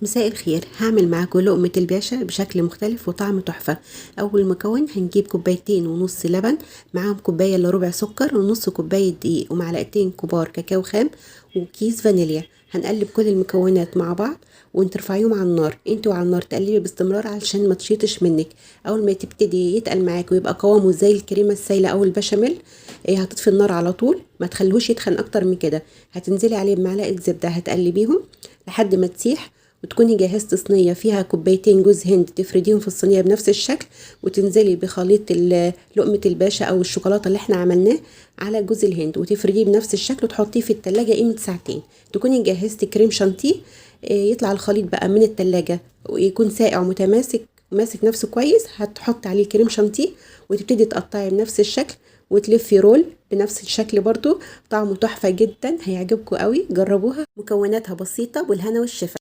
مساء الخير. هعمل معاكم لقمة الباشا بشكل مختلف وطعم تحفة. أول مكون هنجيب كوبايتين ونص لبن، معاهم كوباية إلا ربع سكر ونص كوباية دقيق ومعلقتين كبار كاكاو خام وكيس فانيليا. هنقلب كل المكونات مع بعض وترفعيهم على النار. انتوا على النار تقلبي باستمرار علشان ما تشيطش منك. اول ما تبتدي يتقل معاك ويبقى قوامه زي الكريمه السايله او البشاميل، هتطفي النار على طول، ما تخلوش يتخن اكتر من كده. هتنزلي عليه بمعلقه زبده، هتقلبيهم لحد ما تسيح، وتكوني جهزت صينية فيها كوبايتين جوز هند تفرديهم في الصينية بنفس الشكل، وتنزلي بخليط لقمة الباشا او الشوكولاتة اللي احنا عملناه على جوز الهند وتفرديه بنفس الشكل وتحطيه في التلاجة قيمة ساعتين. تكوني جهزتي كريم شانتيه. يطلع الخليط بقى من التلاجة ويكون ساقع ومتماسك ماسك نفسه كويس، هتحط عليه كريم شانتيه وتبتدي تقطعي بنفس الشكل وتلفي رول بنفس الشكل برضو. طعمه تحفة جدا، هيعجبكم قوي، جربوها. مكوناتها بسيطة، والهنا والشفا.